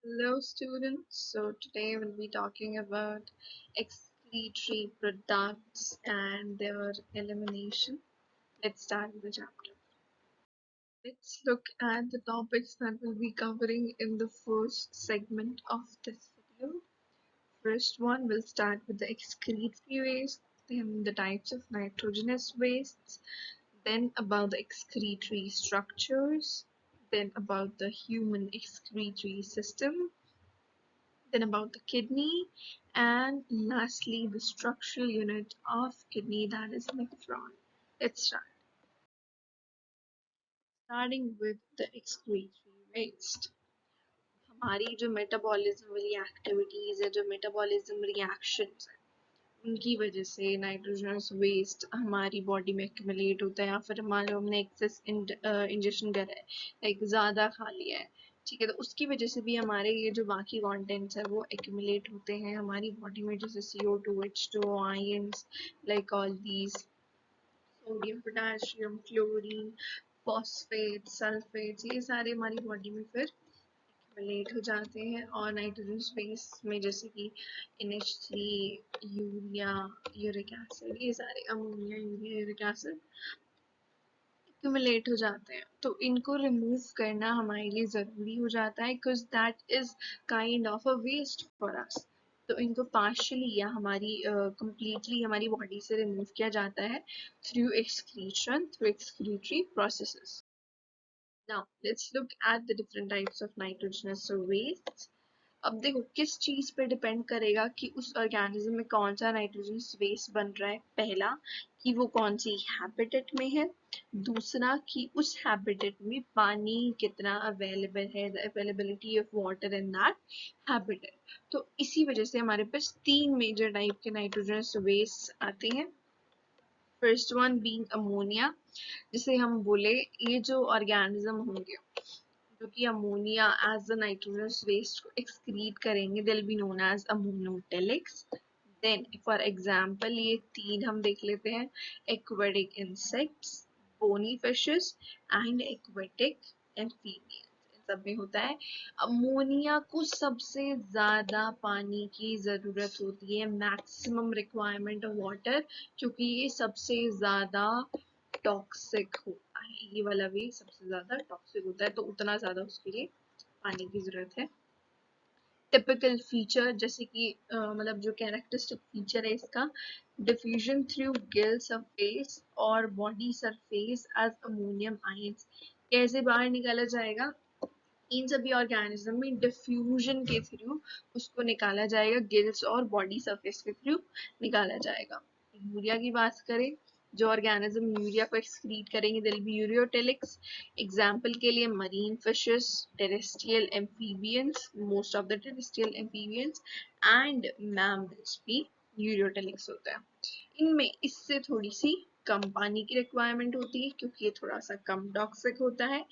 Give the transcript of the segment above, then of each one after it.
Hello students, so today we'll be talking about excretory products and their elimination. Let's start with the chapter. Let's look at the topics that we'll be covering in the first segment of this video. First one, we'll start with the excretory waste, then the types of nitrogenous wastes, then about the excretory structures, then about the human excretory system, then about the kidney, and lastly the structural unit of kidney, that is nephron. Let's start. Starting with the excretory waste. हमारी जो metabolism वाली activities है, जो metabolism reactions है, उनकी वजह से nitrogenous waste हमारी बॉडी में एक्यूमुलेट होता है, या फिर मान लो हमने एक्सेस इंजेक्शन करा है, लाइक ज़्यादा खा लिया है, ठीक है, तो उसकी वजह से भी हमारे ये जो बाकी कंटेंट्स है वो एक्यूमुलेट होते हैं हमारी बॉडी में, जैसे CO2, H2O, ions, like all these sodium, potassium, chlorine, phosphate, sulphate, ये सारे हमारी बॉडी में फिर एक्यूमुलेट हो जाते हैं, और नाइट्रोजन स्पेस में जैसे कि NH3, यूरिया, यूरिक एसिड, ये सारे ammonia, urea, uric acid accumulate हो जाते हैं, तो इनको रिमूव करना हमारे लिए ज़रूरी हो जाता है, because that is kind of a waste for us. तो इनको पार्शली या हमारी कंप्लीटली हमारी बॉडी से रिमूव किया जाता है through excretion, through excretory processes. Now let's look at the different types of nitrogenous wastes. अब देखो किस चीज पे डिपेंड करेगा कि उस ऑर्गेनिज्म में कौन सा नाइट्रोजन वेस्ट बन रहा है. पहला कि वो कौन सी हैबिटेट में है, दूसरा कि उस हैबिटेट में पानी कितना अवेलेबल है, the availability of water in that habitat. तो इसी वजह से हमारे पास तीन मेजर टाइप के नाइट्रोजन वेस्ट आते हैं. First one being ammonia. जिसे हम बोले ये जो ऑर्गेनिज्म होंगे जो कि ammonia as the nitrogenous waste को एक्सक्रीट करेंगे, they will be known as ammonotelics. Then for example ये तीन हम देख लेते हैं: aquatic insects, bony fishes and aquatic amphibians. सब में होता है. अमोनिया को सबसे ज्यादा पानी की जरूरत होती है, मैक्सिमम रिक्वायरमेंट ऑफ वाटर, क्योंकि ये सबसे ज्यादा टॉक्सिक होता है. ये वाला भी सबसे ज्यादा टॉक्सिक होता है, तो उतना ज्यादा उसके लिए पानी की जरूरत है. टिपिकल फीचर जैसे कि मतलब जो कैरेक्टरिस्टिक फीचर है इसका, डिफ्यूजन थ्रू गिल सरफेस और body surface as ammonium ions. कैसे बाहर निकाला जाएगा? इन सभी ऑर्गेनिज्म में डिफ्यूजन के थ्रू उसको निकाला जाएगा, गिल्स और बॉडी सरफेस के थ्रू निकाला जाएगा. यूरिया की बात करें, जो ऑर्गेनिज्म यूरिया को एक्सक्रीट करेंगे दिल बी यूरियोटेलिक्स. एग्जाम्पल के लिए marine fishes, terrestrial amphibians, most of the terrestrial amphibians and mammals भी यूरियोटेलिक्स होता है. इनमें इससे थोड़ी सी कम पानी की रिक्वायरमेंट होती है, क्योंकि ये थोड़ा सा कम टॉक्सिक होता है.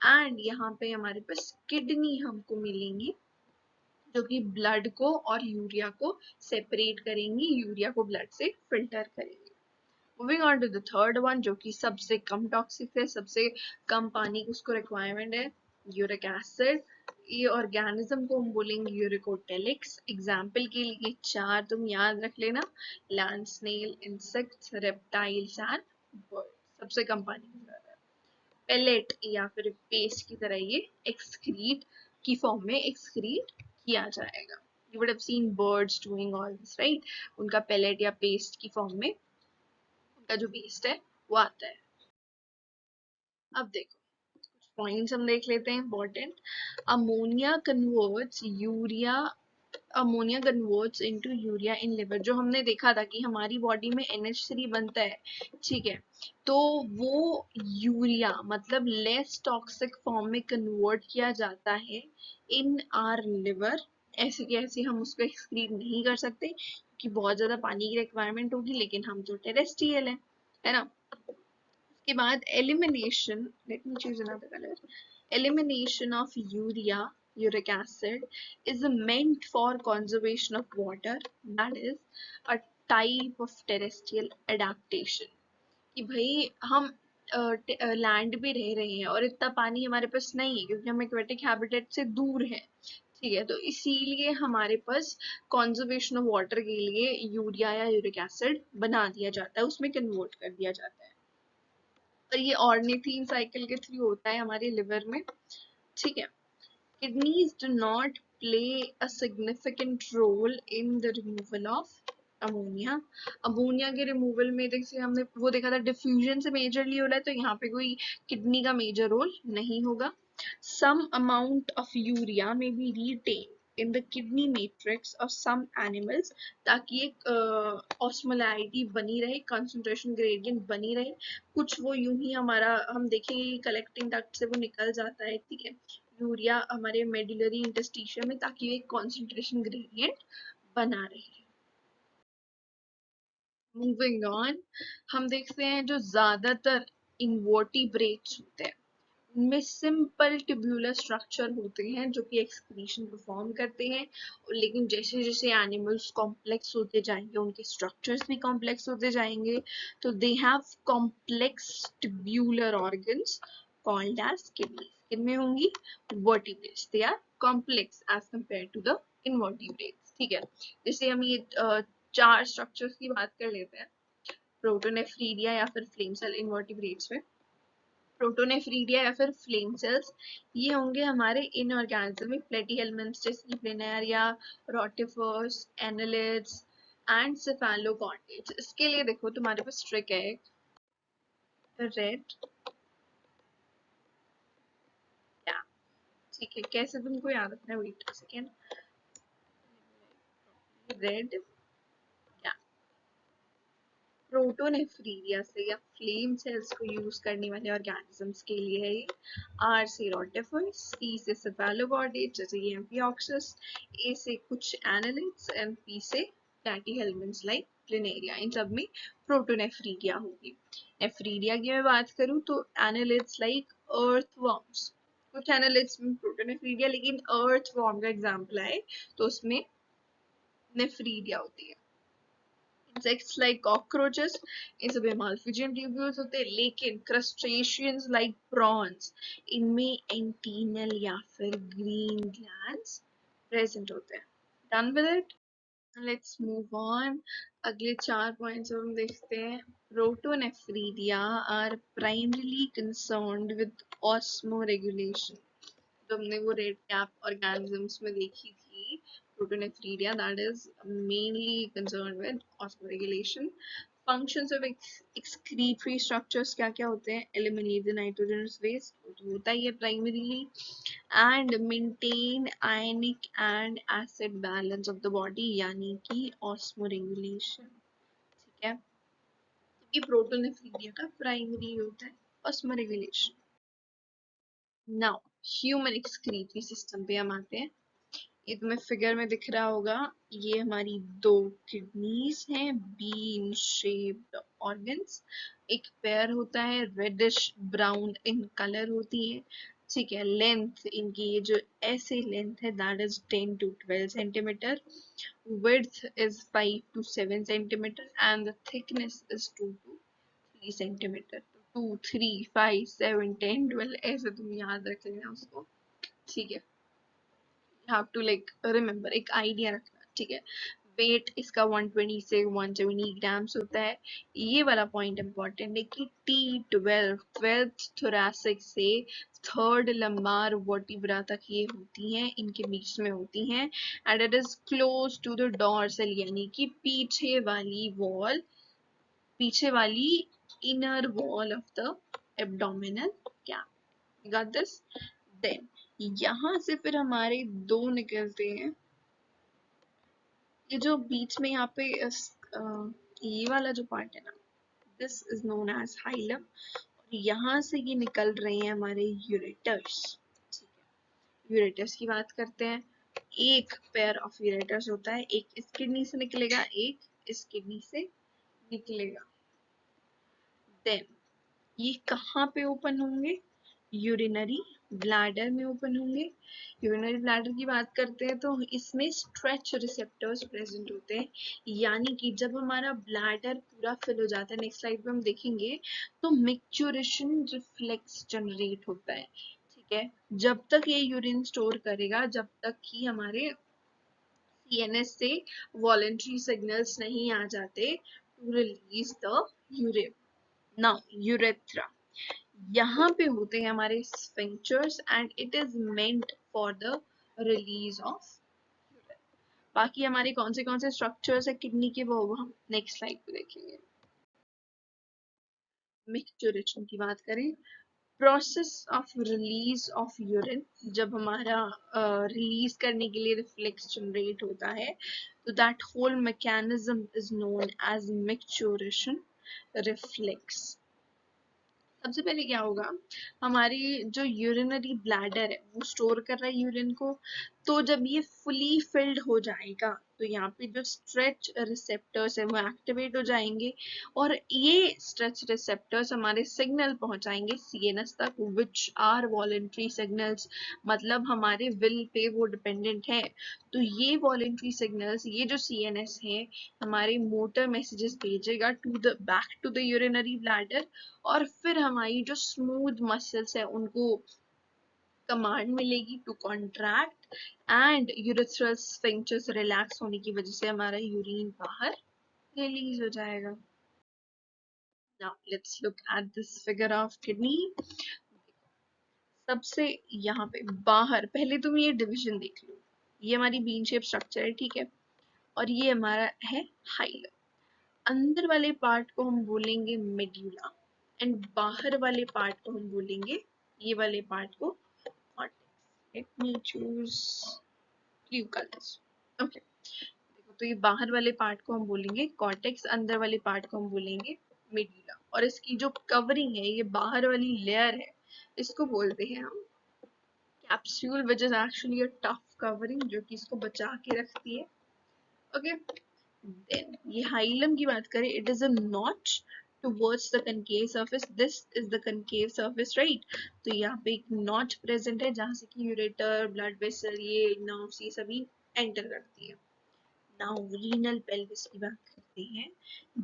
एंड यहाँ पे हमारे पास किडनी हमको मिलेंगी, जो कि ब्लड को और यूरिया को सेपरेट करेंगी, यूरिया को ब्लड से फिल्टर करेंगी. Moving on to the third one, जो कि सबसे कम टॉक्सिक है, सबसे कम पानी की उसको रिक्वायरमेंट है, यूरिक एसिड. ये ऑर्गेनिज्म को हम बोलेंगे यूरिकोटेलिक्स. एग्जाम्पल के लिए चार तुम याद रख लेना: land snail, insects, reptiles and bird. सबसे कम पानी की जरूरत है. पेलेट या फिर पेस्ट की तरह ये एक्सक्रीट की फॉर्म में एक्सक्रीट किया जाएगा. You would have seen birds doing all this, right? उनका पेलेट या पेस्ट की फॉर्म में उनका जो वेस्ट है वो आता है. अब देखो कुछ पॉइंट्स हम देख लेते हैं important. Ammonia converts urea ammonia converts into urea in liver. जो हमने देखा था कि हमारी बॉडी में NH3 बनता है, ठीक है, तो वो यूरिया मतलब लेस टॉक्सिक फॉर्म में कन्वर्ट किया जाता है इन आर लिवर. ऐसे कैसे हम उसको एक्सक्रीट नहीं कर सकते, क्योंकि बहुत ज्यादा पानी की रिक्वायरमेंट होगी, लेकिन हम तो टेरेस्ट्रियल है ना. उसके बाद elimination, let me choose another colour. Elimination of uric acid is meant for conservation of water, that is a type of terrestrial adaptation. कि भाई हम लैंड पे रह रहे हैं और इतना पानी हमारे पास नहीं है, क्योंकि हम एक्वेटिक हैबिटेट से दूर हैं, ठीक है, तो इसीलिए हमारे पास कंजर्वेशन ऑफ वाटर के लिए यूरिया या यूरिक एसिड बना दिया जाता है, उसमें कन्वर्ट कर दिया जाता है। और ये ऑर्निथिन साइकिल के थ्रू होता है हमारे लिवर में। ठीक है, kidneys do not play a significant role in the removal of ammonia. Ammonia के रिमूवल में जैसे हमने वो देखा था डिफ्यूजन से मेजरली हो रहा है, तो यहाँ पे कोई किडनी का मेजर रोल नहीं होगा। सम अमाउंट ऑफ यूरिया में be retain in the kidney matrix of some animals, ताकि एक ऑस्मोलैरिटी बनी रहे, कंसंट्रेशन ग्रेडियंट बनी रहे। कुछ वो यूं ही हमारा हम देखेंगे कलेक्टिंग डक्ट से वो निकल जाता है। ठीक है, यूरिया हमारे मेडुलरी इंटरस्टिशियम में, ताकि एक कंसंट्रेशन ग्रेडियंट बना रहे। मूविंग ऑन, हम देखते हैं जो ज्यादातर इनवर्टिब्रेट्स होते हैं उनमें सिंपल ट्यूबुलर स्ट्रक्चर होते हैं जो कि एक्सक्रीशन परफॉर्म करते हैं। लेकिन जैसे जैसे एनिमल्स कॉम्प्लेक्स होते जाएंगे उनके स्ट्रक्चर्स भी कॉम्प्लेक्स होते जाएंगे, तो they have complex tubular organs called as kidneys. किनमें होंगी? Vertebrates, they are complex as compare to the invertebrates. ठीक है, जैसे हम ये चार स्ट्रक्चर्स की बात कर लेते हैं, प्रोटोनेफ्रीडिया या फिर फ्लेम सेल इनवर्टिब्रेट्स में। प्रोटोनेफ्रीडिया या फिर फ्लेम सेल्स, ये होंगे हमारे इनऑर्गेनिज्मिक प्लेटीहेल्मिन्थ्स जैसे कि प्लेनेरिया, रोटिफर्स, एनालिड्स एंड सेफेलोकॉर्डेट्स। इसके लिए देखो तुम्हारे पास ट्रिक है, रेड क्या, ठीक है, कैसे तुमको याद रखना है, वेट सेकेंड, रेड प्रोटोनेफ्रीडिया से या फ्लेम सेल्स को यूज करने वाले ऑर्गेनिजम्स के लिए है ये। आर से रोटिफर्स, सी से सेफेलोकॉर्डेट्स जैसे ये एम्फिऑक्सिस, ए से कुछ एनालिड्स एंड पी से प्लैटीहेल्मिन्थ्स लाइक प्लिनेरिया। इन सब में प्रोटोनेफ्रीडिया होगी। नेफ्रीडिया की मैं बात करूं तो एनालिड्स लाइक अर्थवर्म्स, कुछ एनालिड्स में प्रोटोनेफ्रीडिया, लेकिन अर्थवर्म का एग्जांपल आए तो उसमें नेफ्रीडिया होती है। Insects like cockroaches, इन सब में माल्फिजियन ट्यूब्यूल्स होते हैं, लेकिन क्रस्टेशियंस लाइक प्रॉन्स, इनमें एंटीनल या फिर ग्रीन ग्लैंड्स प्रेजेंट होते हैं। Done with it, let's move on. अगले चार पॉइंट्स हम देखते हैं। Protonephridia are primarily concerned with osmoregulation. तो हमने वो रेड कैप ऑर्गेनिजम्स में देखी थी, protonephridia that is mainly concerned with osmoregulation. Functions of excretory structures क्या क्या होते हैं? एलिमिनेट द नाइट्रोजनस वेस्ट, तो होता ही है primarily, and maintain ionic and acid balance of the body, यानी कि ऑस्मोरेगुलेशन। ठीक है, क्योंकि प्रोटोनेफ्रीडिया का प्राइमरी होता है osmoregulation. Now human excretory system पे हम आते हैं। ये तुम्हें फिगर में दिख रहा होगा, ये हमारी दो किडनीज हैं, बीन शेप्ड ऑर्गन्स। एक पैर होता है, रेडिश ब्राउन इन कलर होती है। ठीक है, लेंथ इनकी ये जो ऐसे लेंथ है that is 10 to 12 centimetre, width is 5 to 7 centimeter and the thickness is 2 to 3 centimetre. 2, 3, 5, 7, 10, 12 ऐसे तुम याद रख लेना उसको। ठीक है, हैव टू लाइक रिमेम्बर, एक आइडिया रखना। ठीक है, वेट इसका 120 से 170 ग्राम्स होता है। ये वाला पॉइंट इंपॉर्टेंट है कि T12 12th thoracic से थर्ड लंबार वर्टिब्रा तक ये होती हैं, इनके बीच में होती हैं, and it is close to the dorsal, यानी कि पीछे वाली वॉल, पीछे वाली inner wall of the abdominal cap. You got this? Then यहाँ से फिर हमारे दो निकलते हैं, ये जो बीच में यहाँ पे ये वाला जो पार्ट है ना, this is known as hilum, और यहाँ से ये निकल रहे हैं हमारे यूरेटर्स। ठीक है, यूरेटर्स की बात करते हैं। एक पेयर ऑफ यूरेटर्स होता है, एक इस किडनी से निकलेगा, एक इस किडनी से निकलेगा। देन ये कहाँ पे ओपन होंगे? यूरिनरी ब्लैडर में ओपन होंगे। यूरिनरी ब्लैडर की बात करते हैं तो इसमें स्ट्रेच रिसेप्टर्स प्रेजेंट होते हैं, यानी कि जब हमारा ब्लैडर पूरा फिल हो जाता है, नेक्स्ट स्लाइड पे हम देखेंगे, तो मैच्योरेशन रिफ्लेक्स जनरेट होता है। ठीक है। जब तक ये यूरिन स्टोर करेगा जब तक कि हमारे सीएनएस से वॉलेंट्री सिग्नल्स नहीं आ जाते to release the urine. Now urethra, यहाँ पे होते हैं हमारे sphincters and it is meant for the release of urine. बाकी हमारे कौन से स्ट्रक्चर्स है किडनी के वो हम नेक्स्ट स्लाइड पे देखेंगे। मिक्सचुरेशन की बात करें, process of release of urine, जब हमारा रिलीज करने के लिए रिफ्लेक्स जनरेट होता है तो that whole mechanism is known as micturition reflex. सबसे पहले क्या होगा, हमारी जो यूरिनरी ब्लैडर है वो स्टोर कर रहा है यूरिन को, तो जब ये फुली फिल्ड हो जाएगा तो यहाँ पे जो स्ट्रेच रिसेप्टर्स है वो एक्टिवेट हो जाएंगे और ये स्ट्रेच रिसेप्टर्स हमारे सिग्नल पहुंचाएंगे सीएनएस तक विच आर वॉलेंट्री सिग्नल्स, मतलब हमारे विल पे वो डिपेंडेंट है। तो ये वॉलेंट्री सिग्नल्स, ये जो सीएनएस है हमारे मोटर मैसेजेस भेजेगा to the back to the urinary bladder और फिर हमारी जो स्मूथ मसल्स है उनको कमांड मिलेगी to contract and urethral sphincters relax होने की वजह से हमारा यूरिन बाहर रिलीज हो जाएगा। Now let's look at this figure of kidney. सबसे यहाँ पे बाहर पहले तुम ये डिवीजन देख लो, ये हमारी बीन शेप स्ट्रक्चर है, ठीक है, और ये हमारा है हाइलम। अंदर वाले पार्ट को हम बोलेंगे मेड्यूला एंड बाहर वाले पार्ट को हम बोलेंगे, ये वाले पार्ट को cortex. Let me choose blue colours. Okay, देखो तो ये बाहर वाले पार्ट को हम बोलेंगे कॉर्टेक्स, अंदर वाले पार्ट को हम बोलेंगे मेड्यूला, और इसकी जो कवरिंग है, ये बाहर वाली लेयर है, इसको बोलते हैं हम capsule, which is actually a tough covering जो कि इसको बचा के रखती है। ओके, देन ये हाइलम की बात करें, it is a notch towards the concave surface, this is the concave surface, right? तो यहाँ पे एक नॉच प्रेजेंट है जहां से कि यूरेटर, ब्लड वेसल, ये नर्व्स, ये सभी एंटर करती है। नाउ रीनल पेल्विस की बात करते हैं,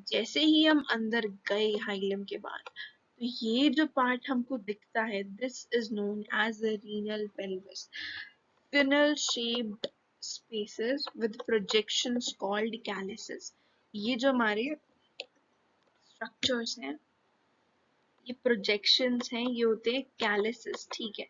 जैसे ही हम अंदर गए हाइलम के बाद तो ये जो पार्ट हमको दिखता है, this is known as the renal pelvis, funnel shaped spaces with projections called calyces। ये जो हमारे स्ट्रक्चर्स हैं, ये प्रोजेक्शंस हैं, ये होते हैं कैलिसेस, ठीक है।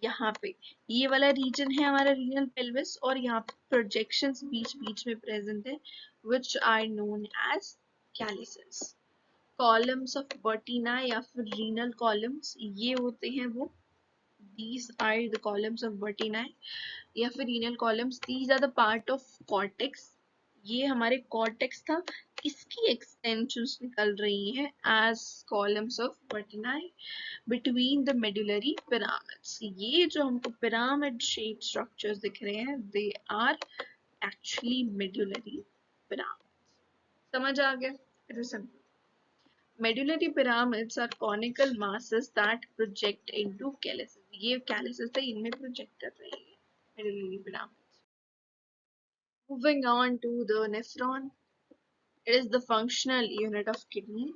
यहाँ पे ये वाला रीजन है हमारा रीनल पेल्विस और यहाँ पे प्रोजेक्शंस बीच बीच में प्रेजेंट है which are known as calyces. Columns of Bertini या फिर रीनल कॉलम्स, ये होते हैं वो, these are the columns of Bertinae या फिर renal columns, these are the part of cortex। ये हमारे कॉर्टेक्स था, इसकी एक्सटेंशंस निकल रही हैं as columns of Bertinae between the medullary pyramids। ये जो हमको pyramid shaped structures दिख रहे हैं, they are actually medullary pyramids। समझ आ गया? It is simple. Medullary pyramids are conical masses that project into calyces। ये calyces थे, इनमें project कर रही है medullary pyramids। Moving on to the nephron, it is the functional unit of kidney।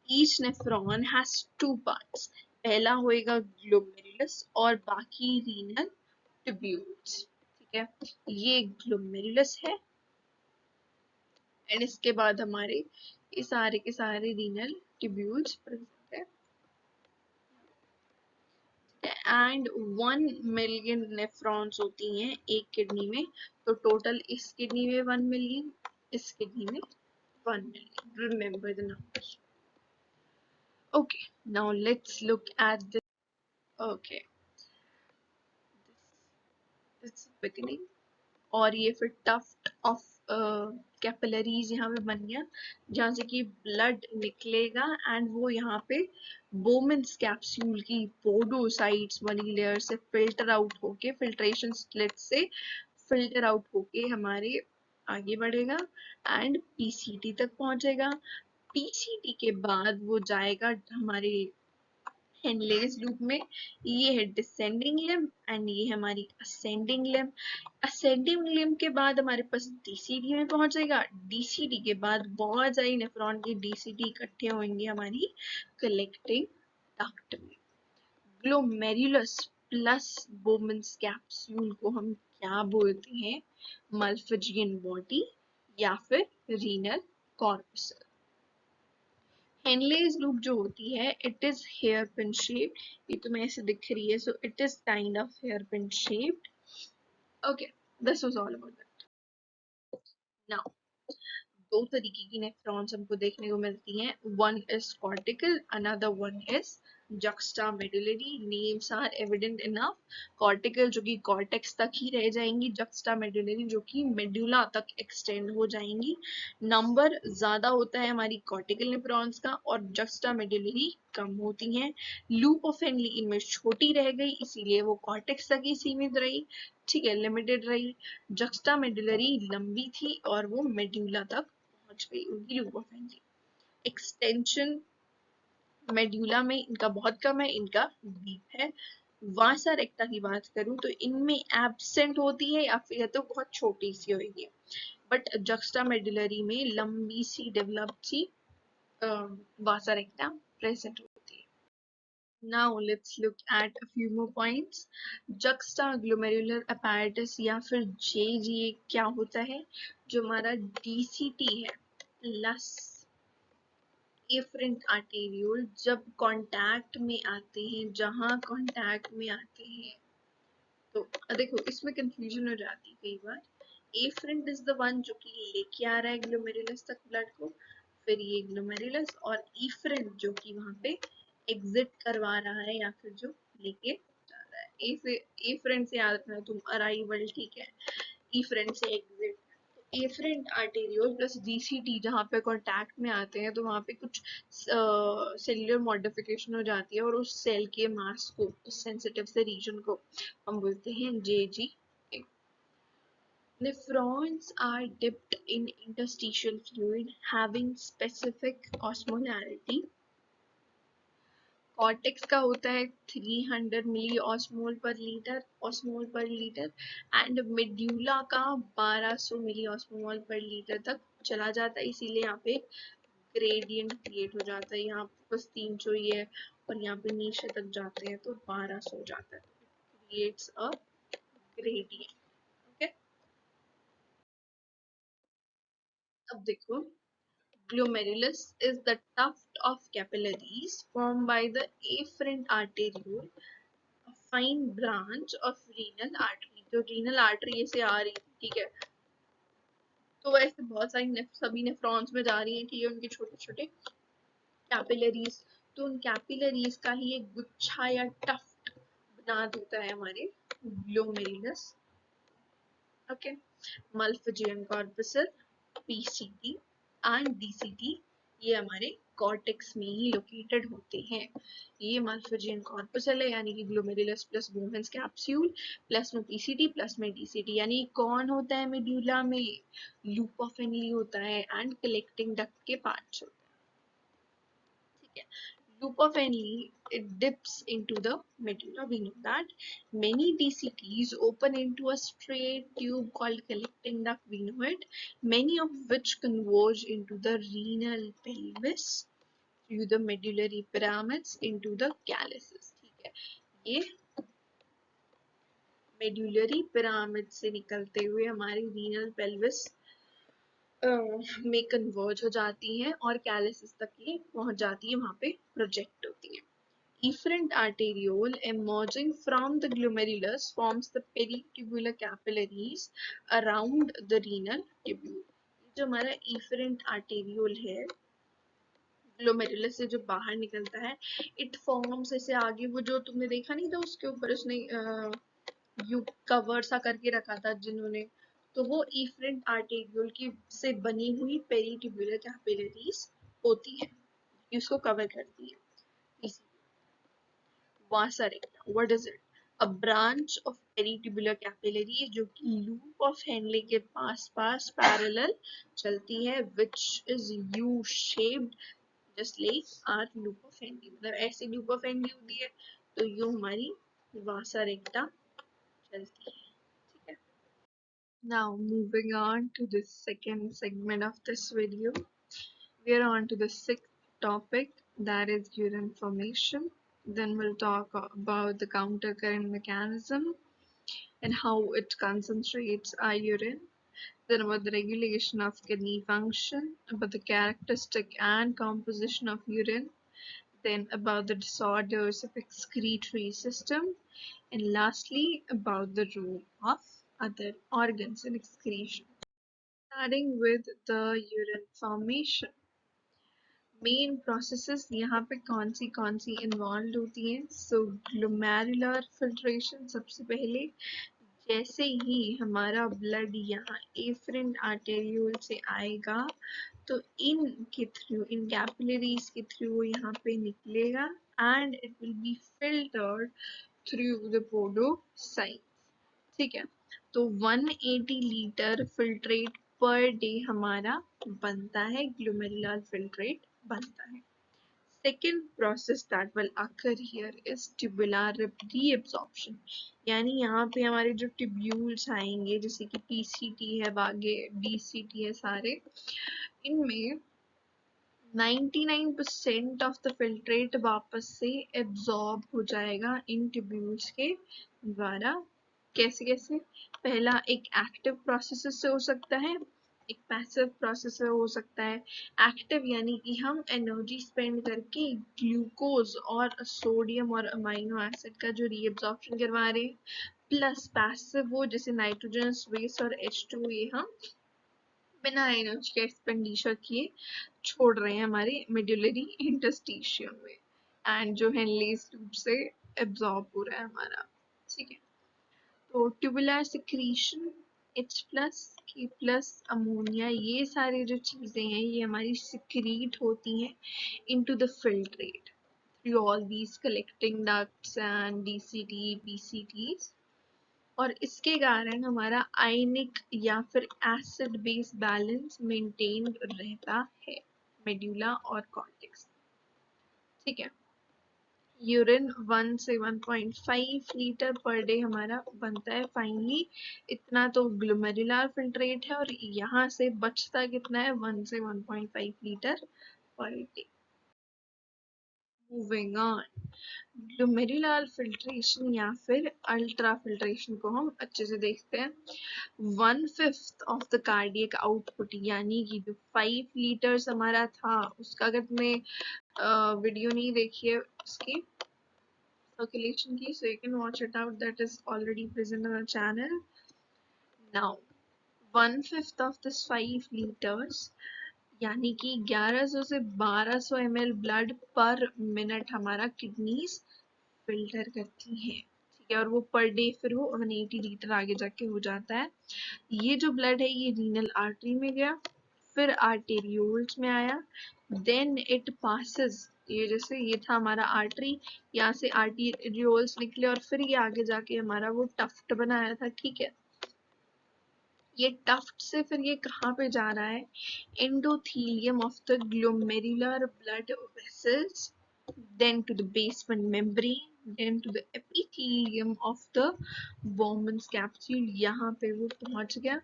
Each nephron has two parts, पहला होएगा glomerulus और बाकी renal tubules, ठीक है। ये glomerulus है एंड इसके बाद हमारे ये सारे के सारे renal tubules प्रेजेंट है एंड 1 मिलियन नेफ्रॉन्स होती हैं एक किडनी में, तो टोटल इस किडनी में 1 मिलियन, इस किडनी में 1 million. Remember the numbers. Okay, now let's look at this. Okay, this beginning, और ये फिर टफ्ट ऑफ कैपिलरीज यहाँ पे बन गया जहाँ से कि ब्लड निकलेगा एंड वो यहाँ पे बोमेंस कैप्सूल की पोडोसाइट्स वाली लेयर से फिल्टर आउट होके, फिल्ट्रेशन स्लिट से फिल्टर आउट होके हमारे आगे बढ़ेगा एंड पीसीटी तक पहुंचेगा। पीसीटी के बाद वो जाएगा हमारे हेनलेस लूप में। ये है डिसेंडिंग लिम्ब एंड ये है हमारी असेंडिंग लिम्ब। असेंडिंग लिम्ब के बाद हमारे पास डीसीडी में पहुंचेगा, डीसीडी के बाद बहुत सारी नेफ्रॉन के डीसीडी इकट्ठे होंगे हमारी कलेक्टिंग डक्ट में। ग्लोमेरुलस प्लस बोमन्स कैप्सूल को हम क्या बोलते हैं? मल्फिजियन बॉडी या फिर रीनल कॉर्पसल। हेनलेज लूप जो होती है it is hairpin shape, ये तुम्हें ऐसे दिख रही है, so it is kind of hairpin shaped. Okay, this was all about that. Now दो तरीके की नेफ्रॉन्स हमको देखने को मिलती हैं, one is cortical, another one is juxtamedullary. Names are evident enough. Cortical जो कि कॉर्टेक्स तक ही रह जाएंगी, juxtamedullary जो कि मेडुला तक एक्सटेंड हो जाएंगी। नंबर ज्यादा होता है हमारी कॉर्टिकल नेफ्रॉन्स का और juxtamedullary कम होती हैं। लूप ऑफ हेनली इनमें छोटी रह गई इसीलिए वो कॉर्टेक्स तक ही सीमित रही, ठीक है, लिमिटेड रही। juxtamedullary लंबी थी और वो मेडुला तक पहुंच गई उनकी loop of Henley. Extension medulla में इनका बहुत कम है, इनका डीप है। वासा रेक्टा की बात करूं तो इनमें एब्सेंट होती है या फिर तो बहुत छोटी सी होगी, बट juxtamedullary में लंबी सी डेवलप्ड सी वासा रेक्टा प्रेजेंट होती है। Now let's look at a few more points. Juxtaglomerular apparatus या फिर JGA क्या होता है? जो हमारा DCT है प्लस एफरेंट आर्टेरियोल जब कांटेक्ट में आते हैं, जहां कांटेक्ट में आते हैं तो देखो इसमें कंफ्यूजन हो जाती है कई बार। एफरेंट इज द वन जो कि लेके आ रहा है ग्लोमेरुलस तक ब्लड को, फिर ये ग्लोमेरुलस, और इफरेंट जो कि वहां पे एग्जिट करवा रहा है या फिर जो लेके जा रहा है। एफरेंट से याद रखना तुम, अराइवल, ठीक है, इफरेंट से exit. Efferent arteriole plus DCT जहाँ पे कांटेक्ट में आते हैं तो वहाँ पे कुछ सेल्युलर मॉडिफिकेशन हो जाती है और उस सेल के मास को, उस सेंसिटिव से रीजन को हम बोलते हैं जेजी। Nephrons are dipped in interstitial fluid having specific osmolarity. Cortex का होता है 300 milli osmol per litre and medulla का 1200 मिली ऑस्मोल पर लीटर तक चला जाता है, इसीलिए यहाँ पे ग्रेडियंट क्रिएट हो जाता है। यहाँ बस 300 ही है और यहाँ पे नीचे तक जाते हैं तो 1200 हो जाता है, क्रिएट्स अ ग्रेडियंट। ओके, अब देखो, glomerulus is the tuft of capillaries formed by the afferent arteriole, a fine branch of renal artery। जो renal artery से आ रही थी, ठीक है, तो वैसे बहुत सारी सभी नेफ्रॉन्स में जा रही है, ठीक है, उनके छोटे छोटे कैपिलरीज, तो उन कैपिलरीज का ही एक गुच्छा या टफ्ट बना देता है हमारे glomerulus. Okay, Malpighian corpuscle, PCT and DCT ये हमारे कॉर्टेक्स में ही लोकेटेड होते हैं। ये मल्फिजियन कॉर्पसल है यानी कि glomerulus plus Bowman's capsule plus में पीसीटी प्लस में डीसीटी, यानी कौन होता है मेड्यूला में? लूप ऑफ हेनली होता है एंड कलेक्टिंग डक्ट के पार्ट्स होते हैं, ठीक है। Loop of Henle, it dips into the medulla. We know that many DCTs open into a straight tube called collecting duct. We know it. Many of which converge into the renal pelvis through the medullary pyramids into the calyces. ठीक है, ये medullary pyramid से निकलते हुए हमारी renal pelvis में converge हो जाती हैं और कैलिसिस तक ये पहुंच जाती है, वहां पे प्रोजेक्ट होती है। Efferent arteriole emerging from the glomerulus forms the peritubular capillaries around the renal tubule। जो हमारा efferent arteriole है ग्लोमेरुलस से जो बाहर निकलता है, इट फॉर्म्स ऐसे आगे, वो जो तुमने देखा नहीं था उसके ऊपर उसने यू कवर सा करके रखा था जिन्होंने, तो वो efferent arteriole की से बनी हुई पेरिट्यूबुलर कैपिलरीज होती है, इसको कवर करती है। Vasa recta, what is it? A branch of peritubular capillary जो कि loop of Henle के पास पास parallel चलती है, which is U-shaped just like our loop of Henle। मतलब ऐसी loop of Henle होती है तो यूं हमारी Vasa recta चलती है, ठीक है। Now moving on to the second segment of this video, we are on to the sixth topic, that is urine formation. Then we'll talk about the counter current mechanism and how it concentrates our urine. Then about the regulation of kidney function, about the characteristic and composition of urine, then about the disorders of excretory system, and lastly about the role of other organs in excretion. Starting with the urine formation, main processes यहाँ पे कौन सी involve होती हैं. सो glomerular filtration सबसे पहले. जैसे ही हमारा blood यहाँ एफरेंट आर्टेरियोल से आएगा तो इन के थ्रू, इन कैपिलरीज के थ्रू यहाँ पे निकलेगा and it will B filtered through the podocyte. ठीक है, तो 180 लीटर फिल्ट्रेट पर डे हमारा बनता है, ग्लोमेरुलर फिल्ट्रेट बनता है. Second process that will occur here is tubular reabsorption. यानी यहाँ पे हमारे जो ट्यूब्यूल्स आएंगे, जैसे कि PCT है, बागे DCT है, सारे इनमें 99% ऑफ द फिल्ट्रेट वापस से एब्जॉर्ब हो जाएगा इन ट्यूब्यूल्स के द्वारा. कैसे कैसे? पहला एक एक्टिव प्रोसेस से हो सकता है, एक पैसिव प्रोसेस से हो सकता है. एक्टिव यानी कि हम एनर्जी स्पेंड करके ग्लूकोज और सोडियम और अमाइनो एसिड का जो रीअब्जॉर्प्शन करवा रहे हैं. प्लस पैसिव वो जैसे नाइट्रोजनस वेस्ट और H2 ये हम बिना एनर्जी का एक्सपेंडिचर किए छोड़ रहे हैं हमारे मेडुलरी इंटरस्टिशियम में, एंड जो है लेस ट्यूब से एब्जॉर्ब हो रहा है हमारा. ठीक है, तो tubular secretion, H plus, K plus, ammonia, ये सारी जो चीजें हैं ये हमारी सिक्रीट होती हैं into the filtrate through all these collecting ducts and DCT, PCTs. और इसके कारण हमारा आयनिक या फिर एसिड बेस बैलेंस मेंटेन रहता है मेड्यूला और कॉर्टेक्स. ठीक है, यूरिन 1 से 1.5 लीटर पर डे हमारा बनता है. फाइनली इतना तो ग्लोमेरुलर फिल्ट्रेट है, और यहाँ से बचता कितना है, 1 से 1.5 litre per day. Moving on, glomerular filtration या फिर अल्ट्रा फिल्ट्रेशन को हम अच्छे से देखते हैं. 1/5 ऑफ द कार्डियक आउटपुट, यानी कि जो 5 लीटर्स हमारा था उसका, अगर तुमने वीडियो नहीं देखी है उसकी सर्कुलेशन की, so you can watch it out, that is already present on our channel. Now 1/5 of this 5 liters यानी कि 1100 से 1200 ml ब्लड पर मिनट हमारा किडनीज फिल्टर करती हैं. ठीक है, और वो पर डे फिर वो 180 लीटर आगे जाके हो जाता है. ये जो ब्लड है ये रीनल आर्टरी में गया, फिर आर्टेरियोल्स में आया, देन इट पासेस, ये जैसे ये था हमारा आर्टरी, यहाँ से आर्टेरियोल्स निकले और फिर ये आगे जाके हमारा वो टफ्ट बनाया था. ठीक है, ये टफ्ट से फिर ये कहाँ पे जा रहा है, endothelium of the glomerular blood vessels, then to the basement membrane, then to the epithelium of the Bowman's capsule. यहाँ पे वो पहुंच गया.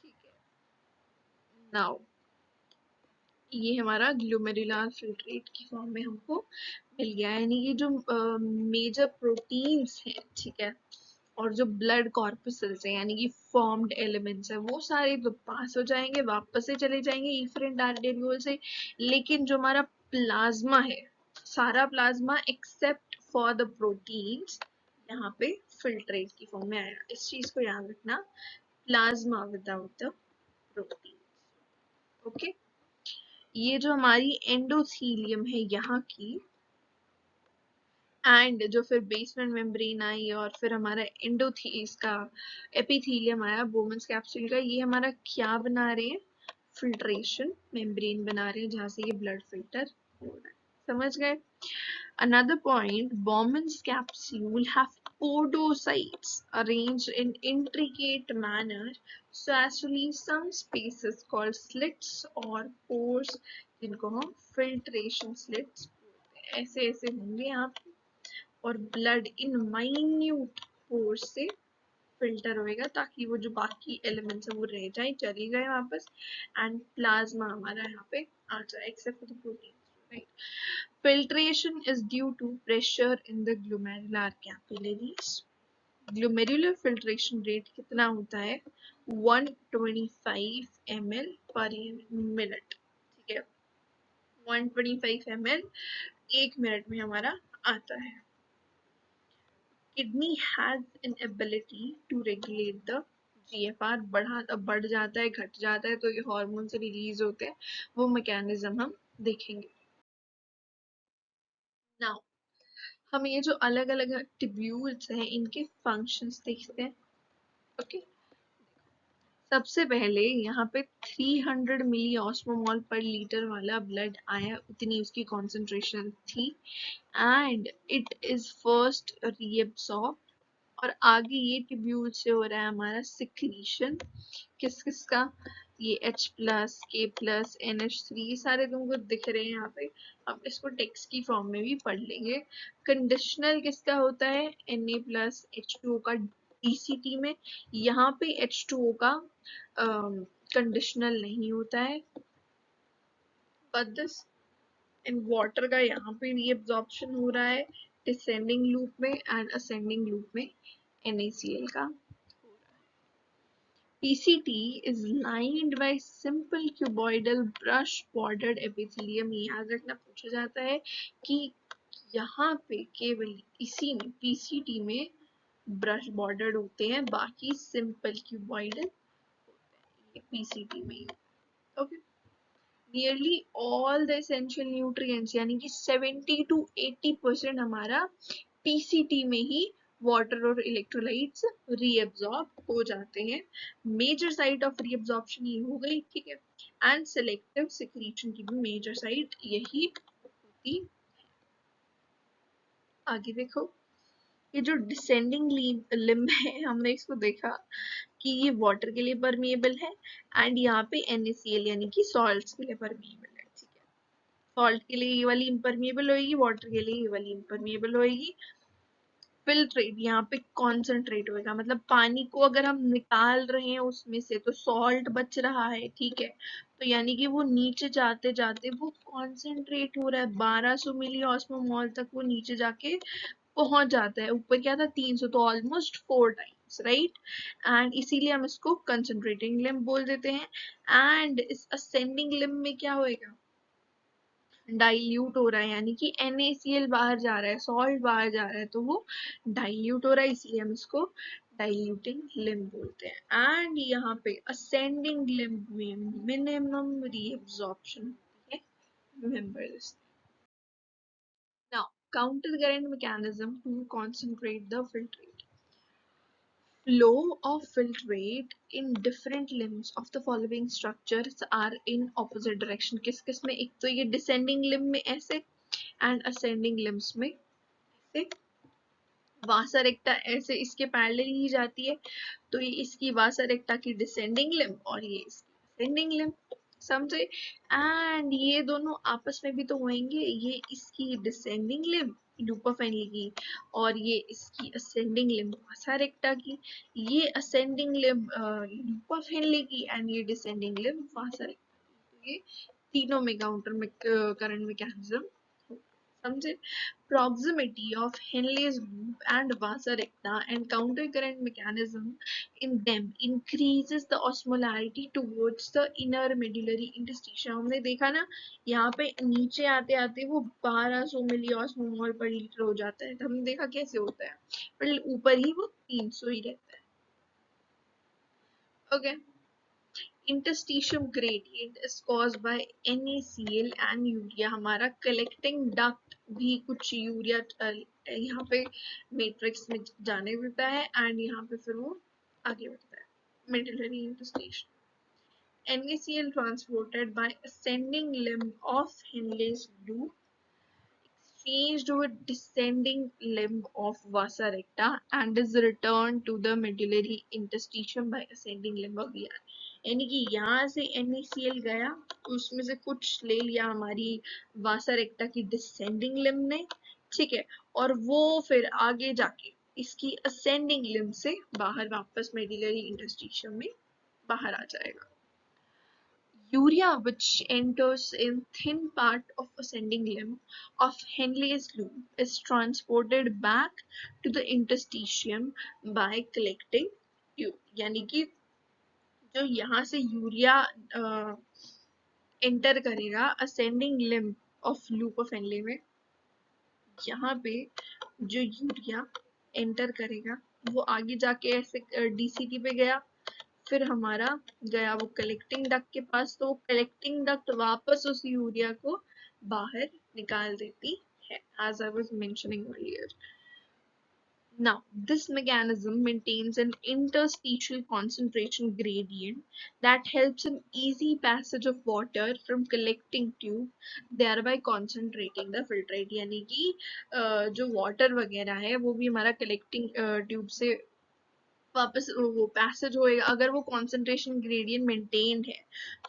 ठीक है, now ये हमारा ग्लोमेरुलर फिल्ट्रेट की फॉर्म में हमको मिल गया. यानी ये जो मेजर प्रोटीन्स हैं, ठीक है, और जो ब्लड कॉर्पसेल्स है यानी कि फॉर्म्ड एलिमेंट्स है, वो सारे तो पास हो जाएंगे, वापस से चले जाएंगे इफरेंट आर्टेरियोल से. लेकिन जो हमारा प्लाज्मा है, सारा plasma accept for the proteins यहाँ पे फिल्ट्रेट की फॉर्म में आया. इस चीज को याद रखना, plasma without the protein. Okay, ये जो हमारी एंडोथीलियम है यहाँ की, एंड जो फिर बेसमेंट मेम्ब्रेन आई और फिर हमारा इसका एपिथेलियम आया बोमन्स कैप्सूल का, ये हमारा क्या बना रहे हैं, फिल्ट्रेशन मेम्ब्रेन बना रहे हैं जहाँ से ये ब्लड फिल्टर हो रहा है. समझ गए? Another point, Bowman's capsule have podocytes arranged in intricate manner so as to leave some spaces called slits or pores, जिनको हम filtration slits ऐसे ऐसे होंगे यहाँ पे, और ब्लड इन माइन्यूट पोर्स से फिल्टर होएगा ताकि वो जो बाकी एलिमेंट्स है वो रह जाए, चली गए वापस, एंड प्लाज्मा हमारा यहाँ पे आ जाए accept for the protein. Right, Filtration is due to pressure in the glomerular capillaries. Glomerular filtration rate कितना होता है 125 ml पर मिनट, ठीक है, 125 ml 1 मिनट में हमारा आता है। Kidney has an ability to regulate the GFR, बढ़ जाता है घट जाता है तो ये हार्मोन से रिलीज होते हैं, वो मैकेनिज्म हम देखेंगे। नाउ हम ये जो अलग अलग ट्यूब्यूल्स हैं इनके फंक्शंस देखते हैं। ओके, सबसे पहले यहाँ पे 300 मिली ऑस्मोमोल पर लीटर वाला ब्लड आया, उतनी उसकी कॉन्सेंट्रेशन थी, and it is first reabsorb, और आगे ये ट्यूब्यूल से हो रहा है हमारा सिक्रीशन, किस किस का, ये H प्लस के प्लस NH3 सारे तुमको दिख रहे हैं यहाँ पे, हम इसको टेक्स्ट की फॉर्म में भी पढ़ लेंगे। कंडीशनल किसका होता है Na प्लस H2O का DCT में, यहाँ पे H2O का कंडीशनल नहीं होता है, बट दिस इन वाटर का यहाँ पे रीअब्जॉर्प्शन हो रहा है डिसेंडिंग लूप में एंड असेंडिंग लूप में NaCl का। PCT is lined by simple cuboidal brush bordered epithelium। याद रखना पूछा जाता है कि यहाँ पे केवल इसी में PCT में ब्रश बॉर्डर्ड होते हैं, बाकी सिंपल क्यूबॉइडल PCT में। Okay, nearly all the essential nutrients यानी कि 70 to 80% हमारा PCT में ही वाटर और इलेक्ट्रोलाइट्स रीअब्सॉर्ब हो जाते हैं। मेजर साइट ऑफ रीअब्सॉर्प्शन ये हो गई, ठीक है, एंड सेलेक्टिव सिक्रीशन की भी मेजर साइट यही होती। आगे देखो, ये जो डिसेंडिंग लिम्ब है हमने इसको देखा कि ये वाटर के लिए परमिएबल है एंड यहाँ पे NaCl यानी कि सॉल्ट्स के लिए परमिएबल है, ठीक है, सॉल्ट के लिए ये वाली इम्परमिएबल होगी, वाटर के लिए ये वाली इम्परमिएबल होगी। फिल्ट्रेट यहाँ पे कॉन्सेंट्रेट होगा, मतलब पानी को अगर हम निकाल रहे हैं उसमें से तो सॉल्ट बच रहा है, ठीक है, तो यानी कि वो नीचे जाते जाते वो कॉन्सेंट्रेट हो रहा है, 1200 मिली ऑस्मोमोल तक वो नीचे जाके पहुंच जाता है। ऊपर क्या था 300, तो ऑलमोस्ट 4 टाइम्स, राइट, एंड इसीलिए हम इसको कंसंट्रेटिंग लिम्ब बोल देते हैं। एंड इस असेंडिंग लिम्ब में क्या होएगा, डाइल्यूट हो रहा है, यानी कि NaCl बाहर जा रहा है, सॉल्ट बाहर जा रहा है, तो वो डाइल्यूट हो रहा है, इसलिए हम इसको डाइल्यूटिंग लिम्ब बोलते हैं। एंड यहाँ पे असेंडिंग लिम्ब में मिनिमम रीअब्सॉर्प्शन होती है, remember this. Now counter current mechanism to concentrate the filtrate. Flow of filtrate in different limbs of the following structures are in opposite direction। किस किस में, एक तो ये descending limb में ऐसे एंड असेंडिंग लिम्स में ऐसे, वासा रेक्टा ऐसे इसके पैरेलल ही जाती है, तो ये इसकी वासा रेक्टा की डिसेंडिंग लिम्ब और ये इसकी असेंडिंग लिम्ब, समझे, एंड ये दोनों आपस में भी तो होंगे, ये इसकी डिसेंडिंग लिम्ब लूपा फैनली की और ये इसकी असेंडिंग लिम्ब वासा रेक्टा की, ये असेंडिंग लिम्ब लूपा फैनली की एंड ये डिसेंडिंग लिम्ब वासा रेक्टा की, ये तीनों में काउंटर करंट मैकेनिज्म, समझे। Proximity of Henle's loop and vasa recta and countercurrent mechanism in them increases the osmolarity towards the inner medullary interstitium। हमने देखा ना यहाँ पे नीचे आते आते वो 1200 मिली ऑस्मोमोल पर लीटर हो जाता है, तो हमने देखा कैसे होता है, पर ऊपर ही वो 300 ही रहता है। Okay, interstitium gradient is caused by NaCl and urea, हमारा कलेक्टिंग डक्ट भी कुछ यूरिया यहाँ पे मैट्रिक्स में जाने देता है एंड यहाँ पे फिर वो आगे बढ़ता है medullary interstitium. NaCl transported by ascending limb of Henle's loop changed with descending limb of vasa recta and is returned to the medullary interstitium by ascending limb of the, यानी कि यहाँ से NaCl गया, उसमें से कुछ ले लिया हमारी वासा रेक्टा की डिसेंडिंग लिम्ब ने, ठीक है, और वो फिर आगे जाके इसकी असेंडिंग लिम्ब से बाहर वापस मेडुलरी इंटरस्टिशियम में बाहर आ जाएगा। Urea, which enters in thin part of ascending limb of Henle's loop, is transported back to the interstitium by collecting tube. यानी कि जो यहाँ से यूरिया एंटर करेगा ascending limb of loop of Henle में, यहाँ पे जो यूरिया एंटर करेगा वो आगे जाके ऐसे डीसीटी पे गया, फिर हमारा गया वो कलेक्टिंग डक्ट के पास, तो वो कलेक्टिंग डक्ट वापस उस यूरिया को बाहर निकाल देती है, as I was mentioning earlier. Now, this mechanism maintains an interstitial concentration gradient that helps in easy passage of water from collecting tube, thereby concentrating the filtrate. यानी कि जो water वगैरह है वो भी हमारा collecting tube से वापस वो पैसेज होएगा। अगर वो कॉन्सेंट्रेशन ग्रेडियंट मेंटेन है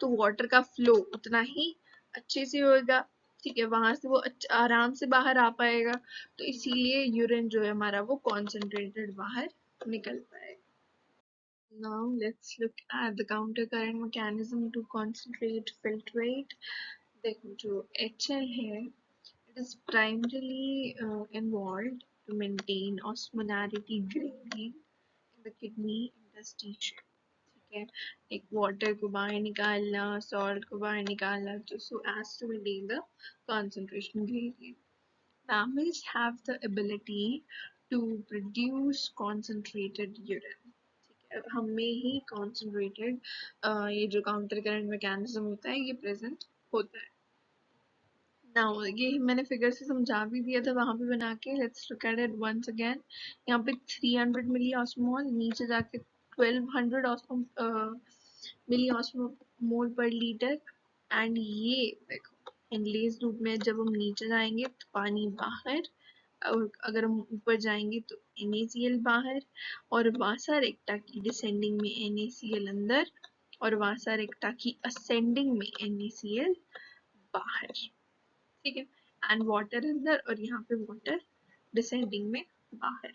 तो वाटर का फ्लो उतना ही अच्छे से होएगा, ठीक है, वहां से वो आराम से बाहर आ पाएगा, तो इसीलिए यूरिन जो है हमारा वो कॉन्सेंट्रेटेड बाहर निकल पाएगा। Now let's look at the counter current mechanism to concentrate filtrate. देखो जो HL है, it is primarily involved to maintain osmolarity gradient in the kidney interstitium, ठीक है, एक वाटर को बाहर निकालना, सॉल्ट को बाहर निकालना, तो so as to maintain the concentration gradient. Mammals have the ability to produce concentrated urine, ठीक है, हम में ही concentrated ये जो काउंटर करंट मैकेनिज्म होता है ये प्रेजेंट होता है। नाउ ये मैंने फिगर से समझा भी दिया था वहां पे बना के, let's look at it once again. यहाँ पे 300 मिली ऑस्मोल, नीचे जाके 1200 milli osmol per litre, and ये देखो इनलेस लूप में जब हम नीचे जाएंगे तो पानी बाहर, और अगर हम ऊपर जाएंगे तो NaCl बाहर, और वासा रेक्टा की डिसेंडिंग में NaCl अंदर, और वासा रेक्टा की असेंडिंग में NaCl बाहर, ठीक है, एंड वाटर अंदर और यहाँ पे वाटर डिसेंडिंग में बाहर।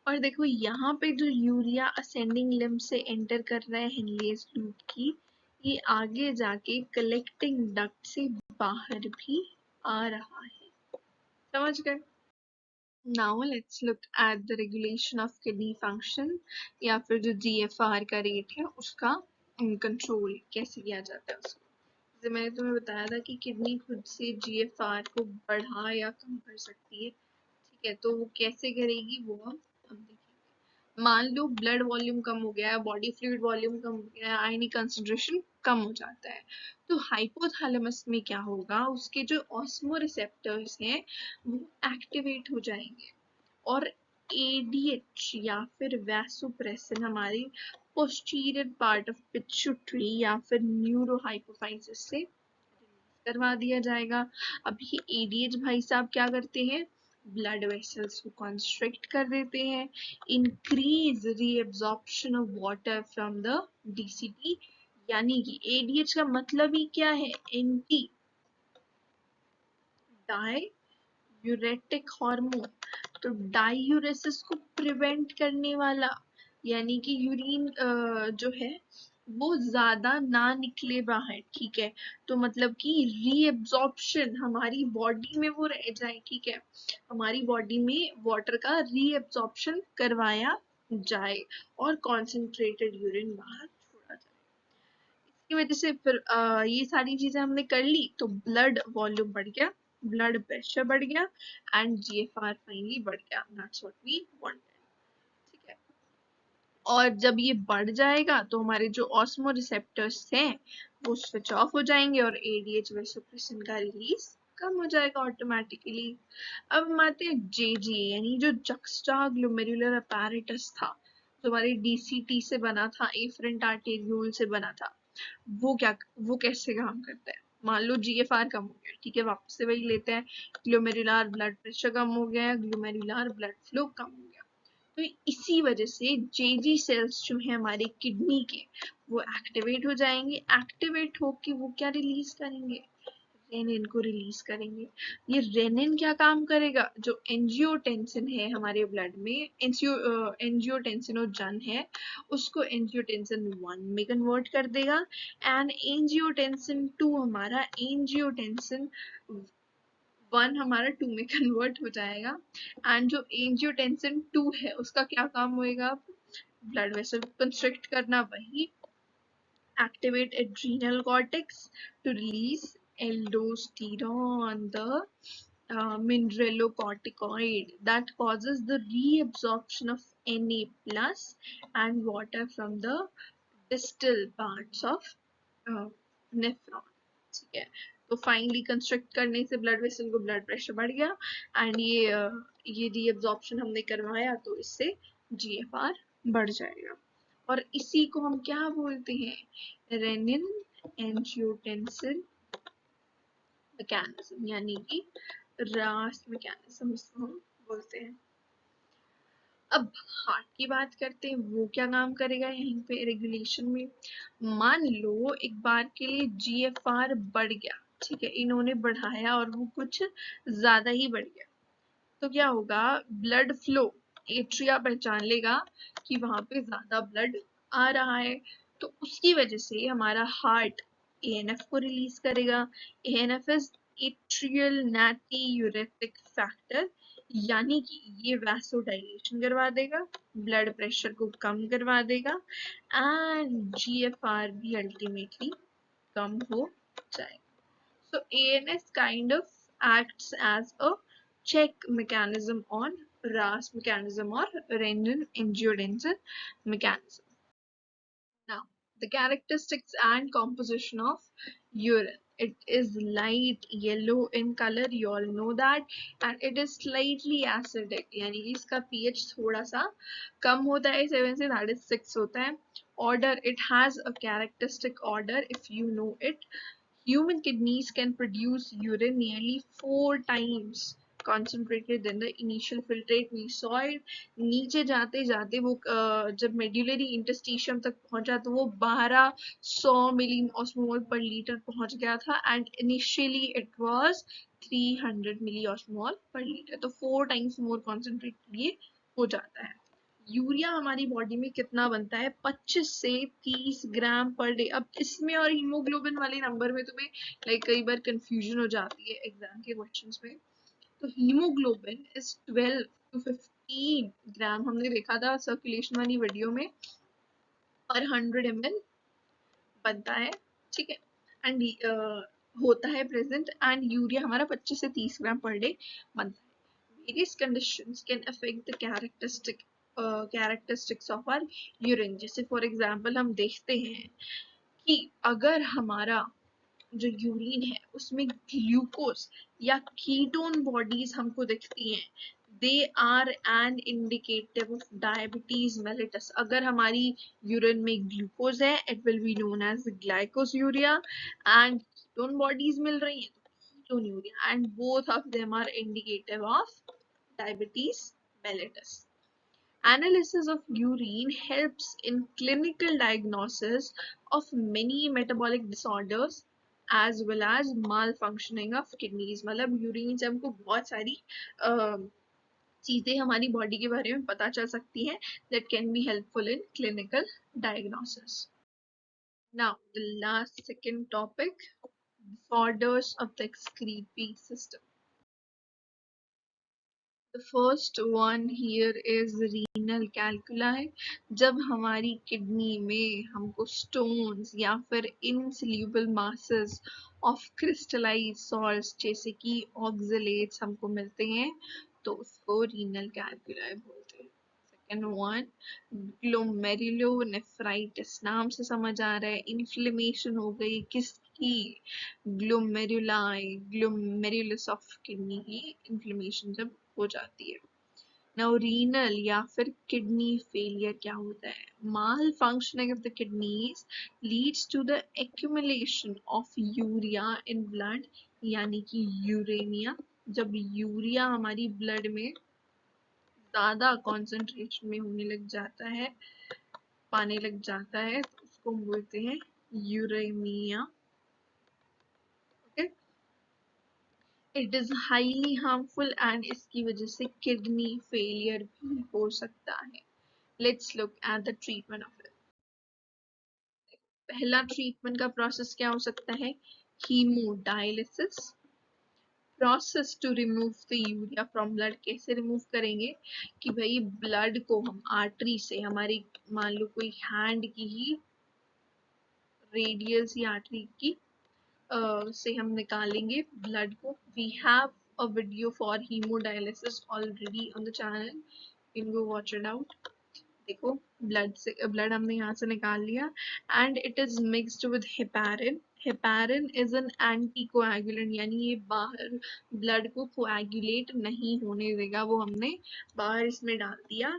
और देखो यहाँ पे जो यूरिया असेंडिंग लिम्ब से एंटर कर रहा है हेनलेस लूप की, ये आगे जाके कलेक्टिंग डक्ट से बाहर भी आ रहा है, समझ गए। Now let's look at the regulation of kidney function, या फिर जो GFR का रेट है उसका कंट्रोल कैसे किया जाता है उसको। जैसे मैंने तुम्हें बताया था कि किडनी खुद से GFR को बढ़ा या कम कर सकती है, ठीक है, तो वो कैसे करेगी वो हम अब देखेंगे। मान लो ब्लड वॉल्यूम कम हो गया है, बॉडी फ्लूइड वॉल्यूम कम हो गया है, आयनी कंसंट्रेशन कम हो जाता है, तो हाइपोथैलेमस में क्या होगा, उसके जो ऑस्मो रिसेप्टर्स हैं वो एक्टिवेट हो जाएंगे, और ADH या फिर वैसोप्रेसिन हमारी पोस्टीरियर पार्ट ऑफ पिट्यूटरी या फिर न्यूरोहाइपोफाइसिस से करवा दिया जाएगा। अब ये ADH भाई साहब क्या करते हैं, ब्लड वेसल्स को कंस्ट्रिक्ट कर देते हैं, increase reabsorption of water from the DCT, यानी कि ADH का मतलब ही क्या है, एंटी डाययूरेटिक हार्मोन, तो डायूरेसिस को प्रिवेंट करने वाला, यानी कि यूरिन जो है वो ज्यादा ना निकले बाहर, ठीक है, तो मतलब कि रीएब्जॉर्प्शन हमारी बॉडी में वो रह जाए, ठीक है, हमारी बॉडी में वाटर का रीएब्जॉर्प्शन करवाया जाए और कॉन्सेंट्रेटेड यूरिन बाहर छोड़ा जाए। इसकी वजह से फिर ये सारी चीजें हमने कर ली तो ब्लड वॉल्यूम बढ़ गया, ब्लड प्रेशर बढ़ गया, एंड GFR फाइनली बढ़ गया, दैट्स व्हाट वी वांटेड, ठीक है। और जब ये बढ़ जाएगा तो हमारे जो ऑस्मो रिसेप्टर्स हैं वो स्विच ऑफ हो जाएंगे और ADH वैसोप्रेसिन का रिलीज कम हो जाएगा ऑटोमेटिकली। अब हम आते हैं JG, यानी जो जक्स्टा ग्लोमेरुलर अपैरेटस था, जो हमारे DCT से बना था, एफरेंट आर्टेरियोल से बना था, वो कैसे काम करता है। मान लो GFR कम हो गया, ठीक है, वापस से वही लेते हैं, ग्लोमेरुलर ब्लड प्रेशर कम हो गया, ग्लोमेरुलर ब्लड फ्लो कम हो गया, तो इसी वजह से JG सेल्स जो है हमारे किडनी के वो एक्टिवेट हो जाएंगे, एक्टिवेट होके वो क्या रिलीज करेंगे, रेनिन को रिलीज करेंगे। ये रेनिन क्या काम करेगा, जो एंजियोटेंसिन है हमारे ब्लड में, एंजियोटेंसिनोजन है, उसको एंजियोटेंसिन 1 में कन्वर्ट कर देगा, एंड एंजियोटेंसिन 2 हमारा एंजियोटेंसिन 1 हमारा 2 में कन्वर्ट हो जाएगा। एंड जो एंजियोटेंसिन 2 है उसका क्या काम होएगा, ब्लड वेसल कंस्ट्रिक्ट करना, वही activate adrenal cortex to release aldosterone, the mineralocorticoid that causes the reabsorption of Na plus and water from the distal parts of nephron. ठीक है, तो फाइनली कंस्ट्रक्ट करने से ब्लड वेसल को ब्लड प्रेशर बढ़ गया, एंड ये रीअब्जॉर्प्शन हमने करवाया तो इससे जीएफआर बढ़ जाएगा। और इसी को हम क्या बोलते हैं, रेनिन एंजियोटेंसिन मैकेनिज्म, यानी कि रास मैकेनिज्म इसको हम बोलते हैं। अब हार्ट की बात करते हैं, वो क्या काम करेगा यहीं पे रेगुलेशन में। मान लो एक बार के लिए जीएफआर बढ़ गया, ठीक है, इन्होंने बढ़ाया और वो कुछ ज्यादा ही बढ़ गया, तो क्या होगा, ब्लड फ्लो, एट्रिया पहचान लेगा कि वहां पे ज्यादा ब्लड आ रहा है, तो उसकी वजह से हमारा हार्ट एएनएफ को रिलीज करेगा। एएनएफ इज एट्रियल नाट्रियूरेटिक फैक्टर, यानी कि ये वैसोडाइलेशन करवा देगा, ब्लड प्रेशर को कम करवा देगा, एंड जीएफआर भी अल्टीमेटली कम हो जाएगा। So ANS kind of acts as a check mechanism on RAS mechanism or renin-angiotensin mechanism. Now, the characteristics and composition of urine. It is light yellow in color, you all know that, and it is slightly acidic, यानी कि इसका pH थोड़ा सा कम होता है 7 से, that is 6 होता है। Order, it has a characteristic order if you know it. Human kidneys can produce urine nearly 4 times concentrated than the initial filtrate. We saw it. नीचे जाते जाते वो जब मेड्यूलरी इंटरस्टिशियम तक पहुंचा तो वो 1200 मिली ऑस्मोल पर लीटर पहुंच गया था, and initially it was 300 milli osmol per litre, तो 4 टाइम्स मोर कॉन्सेंट्रेटेड ये हो जाता है। यूरिया हमारी बॉडी में कितना बनता है, 25 से 30 ग्राम पर डे। अब इसमें और हीमोग्लोबिन वाले नंबर में तुम्हें कई बार कंफ्यूजन हो जाती है एग्जाम के क्वेश्चंस में। तो हीमोग्लोबिन इज 12 टू 15 ग्राम, हमने देखा था सर्कुलेशन वाली वीडियो में, पर 100 ml बनता है, ठीक है, एंड होता है प्रेजेंट, एंड यूरिया हमारा 25 से 30 ग्राम पर डे बनता है। Various conditions can affect the characteristics of our urine. जैसे फॉर एग्जाम्पल हम देखते हैं कि अगर हमारा जो यूरिन है उसमें ग्लूकोज या कीटोन बॉडीज हमको दिखती हैं, they are an indicative of diabetes mellitus. अगर हमारी यूरिन में ग्लूकोज है, it will be known as glycosuria, and ketone bodies मिल रही हैं तो ketonuria, and both of them are indicative of diabetes mellitus. Analysis of urine helps in clinical diagnosis of many metabolic disorders as well as malfunctioning of kidneys. मतलब urine से हमको बहुत सारी चीजें हमारी बॉडी के बारे में पता चल सकती हैं that can be helpful in clinical diagnosis. Now, the last second topic, disorders of the excretory system. The first one here is renal calculi. जब हमारी किडनी में हमको stones या फिर insoluble masses of crystallized salts जैसे कि oxalates हमको मिलते हैं तो उसको renal calculi बोलते हैं। Second one, glomerulonephritis, नाम से समझ आ रहा है इन्फ्लेमेशन हो गई किसकी, ग्लोमेरुलस ऑफ किडनी की इन्फ्लेमेशन जब हो जाती है। नाउ रीनल या फिर किडनी फेलियर क्या होता है, malfunctioning of the kidneys leads to the accumulation of urea in blood, यानी कि यूरेनिया। जब यूरिया हमारी ब्लड में ज्यादा कॉन्सेंट्रेशन में होने लग जाता है, पाने लग जाता है, तो उसको बोलते हैं uraemia. Okay, it is highly harmful and इसकी वजह से किडनी फेलियर भी हो सकता है। Let's look at the treatment of it. पहला ट्रीटमेंट का प्रोसेस क्या हो सकता है? Haemodialysis process to remove the urea from blood. कैसे रिमूव करेंगे कि भाई ब्लड को हम आर्टरी से, हमारी मान लो कोई हैंड की ही रेडियस या आर्टरी की से हम निकालेंगे ब्लड को। We have a video for haemodialysis already on the channel, you go watch it out. देखो, ब्लड हमने यहाँ से निकाल लिया and it is mixed with heparin. Heparin is an anticoagulant, यानी ये बाहर ब्लड को कोएगुलेट नहीं होने देगा, वो हमने बाहर इसमें डाल दिया।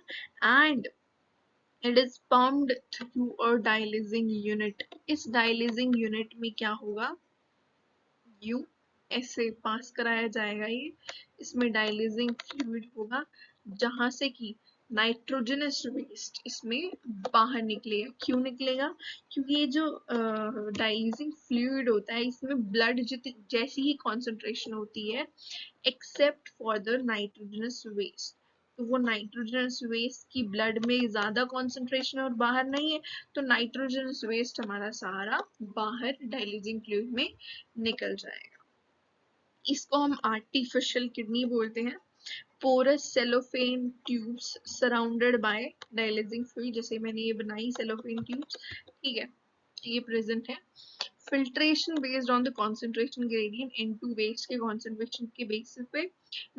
And it is pumped through a dialysing unit. इस डायलिसिंग यूनिट में क्या होगा? यू ऐसे पास कराया जाएगा ये, इसमें डायलिसिंग फ्लूइड होगा जहां से कि नाइट्रोजनस वेस्ट इसमें बाहर निकलेगा। क्यों निकलेगा? क्योंकि ये जो डायलिसिंग फ्लूइड होता है इसमें ब्लड जैसी ही कॉन्सेंट्रेशन होती है except for the nitrogenous waste. तो वो नाइट्रोजनस वेस्ट की ब्लड में ज्यादा कॉन्सेंट्रेशन और बाहर नहीं है, तो नाइट्रोजनस वेस्ट हमारा सारा बाहर डायलिसिंग फ्लूइड में निकल जाएगा। इसको हम आर्टिफिशियल किडनी बोलते हैं। Porous cellophane tubes surrounded by dialysing fluid, जैसे मैंने ये बनाई सेलोफेन ट्यूब्स, ठीक है, ये प्रेजेंट है। Filtration based on the concentration gradient into waste के कॉन्सेंट्रेशन के बेसिस पे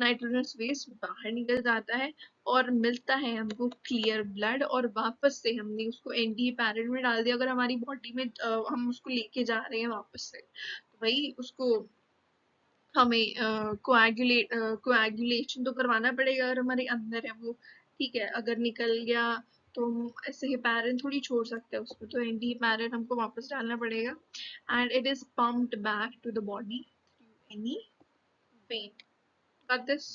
नाइट्रोजनस वेस्ट बाहर निकल जाता है और मिलता है हमको क्लियर ब्लड, और वापस से हमने उसको एंटी पैरेट में डाल दिया। अगर हमारी बॉडी में हम उसको लेके जा रहे हैं वापस से, तो भाई उसको हमें कोएगुलेशन तो करवाना पड़ेगा अगर हमारे अंदर है वो, ठीक है। अगर निकल गया तो हम ऐसे हेपारिन थोड़ी छोड़ सकते हैं उसको, तो एंटी हेपारिन हमको वापस डालना पड़ेगा। And it is pumped back to the body through any vein. Got this?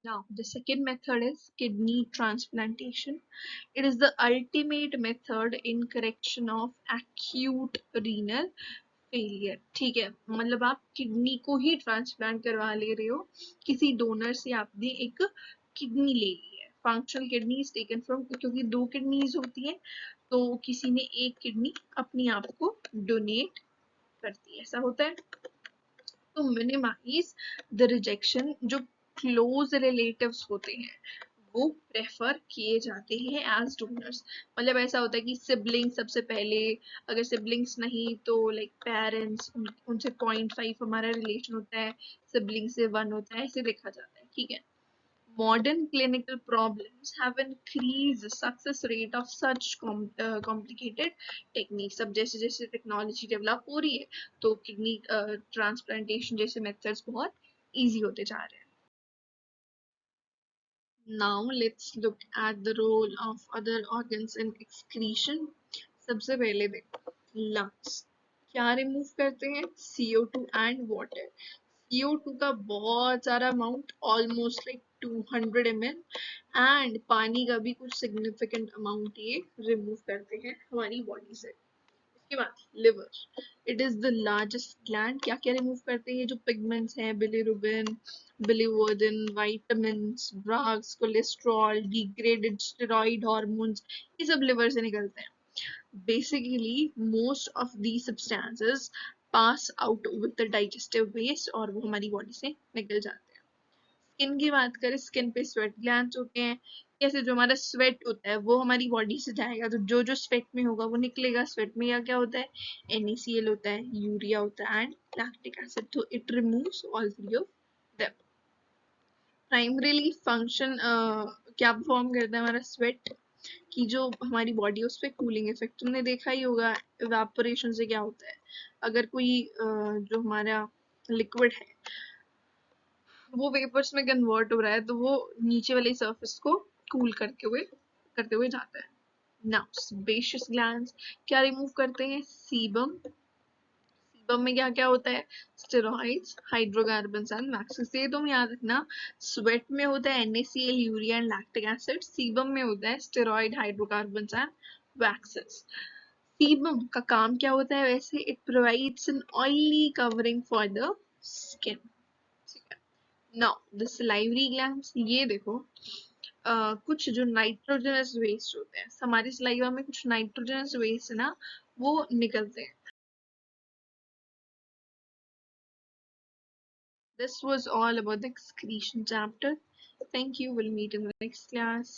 Now, the second method is kidney transplantation. It is the ultimate method in correction of acute renal failure, ठीक है। मतलब आप kidney को ही transplant करवा ले रहे हो, किसी डोनर से आपने एक किडनी ले ली है। Functional kidney is taken from, क्योंकि दो किडनीज होती है तो किसी ने एक किडनी अपनी आप को डोनेट करती है, ऐसा होता है। तो मिनिमाइज द रिजेक्शन, जो क्लोज रिलेटिव्स होते हैं वो प्रेफर किए जाते हैं एज डोनर्स। मतलब ऐसा होता है कि सिबलिंग सबसे पहले, अगर सिबलिंग्स नहीं तो लाइक पेरेंट्स, उनसे 0.5 हमारा रिलेशन होता है, सिबलिंग से 1 होता है, ऐसे देखा जाता है, ठीक है। Modern clinical problems have increased the success rate of such complicated techniques. अब जैसे जैसे टेक्नोलॉजी डेवलप हो रही है तो किडनी ट्रांसप्लांटेशन जैसे मेथड्स बहुत इजी होते जा रहे हैं। Now let's look at the role of other organs in excretion. सबसे पहले देखो lungs क्या रिमूव करते हैं? CO2 and water. CO2 का बहुत सारा amount, almost like 200 ml, and पानी का भी कुछ सिग्निफिकेंट अमाउंट ये रिमूव करते हैं हमारी बॉडी से। उसके बाद liver, it is the largest gland. क्या क्या रिमूव करते हैं? जो पिगमेंट्स हैं, bilirubin, biliverdin, vitamins, drugs, cholesterol, degraded steroid hormones, ये सब लिवर से निकलते हैं। Basically, most of these substances pass out with the digestive waste और वो हमारी बॉडी से निकल जाते हैं। स्किन की बात करें, स्किन पे स्वेट ग्लैंड्स होते हैं। कैसे? जो हमारा स्वेट होता है वो हमारी बॉडी से जाएगा, तो जो जो स्वेट में होगा वो निकलेगा। स्वेट में क्या क्या होता है? NaCl होता है, यूरिया होता है एंड लैक्टिक एसिड, तो it removes all three of them. Primarily function क्या परफॉर्म करता है हमारा स्वेट की, जो हमारी बॉडी है उस पर कूलिंग इफेक्ट तुमने देखा ही होगा। इवेपोरेशन से क्या होता है? अगर कोई जो हमारा लिक्विड है वो वेपर्स में कन्वर्ट हो रहा है तो वो नीचे वाली सरफेस को कूल करते हुए जाता है। नाउ सेबेशियस ग्लैंड्स क्या रिमूव करते हैं? सीबम। सीबम में क्या क्या होता है? Steroids, hydrocarbons and waxes. ये तुम याद रखना, स्वेट में होता है NaCl, urea and lactic acid. Sebum में होता है steroid, hydrocarbons and waxes. Sebum का काम क्या होता है वैसे? It provides N oily covering for the skin. ठीक है। नाउ द salivary glands, ये देखो कुछ जो नाइट्रोजनस वेस्ट होते हैं, हमारी सलाइवा में कुछ नाइट्रोजनस वेस्ट है ना, वो निकलते हैं। This was all about the excretion chapter. Thank you. We'll meet in the next class.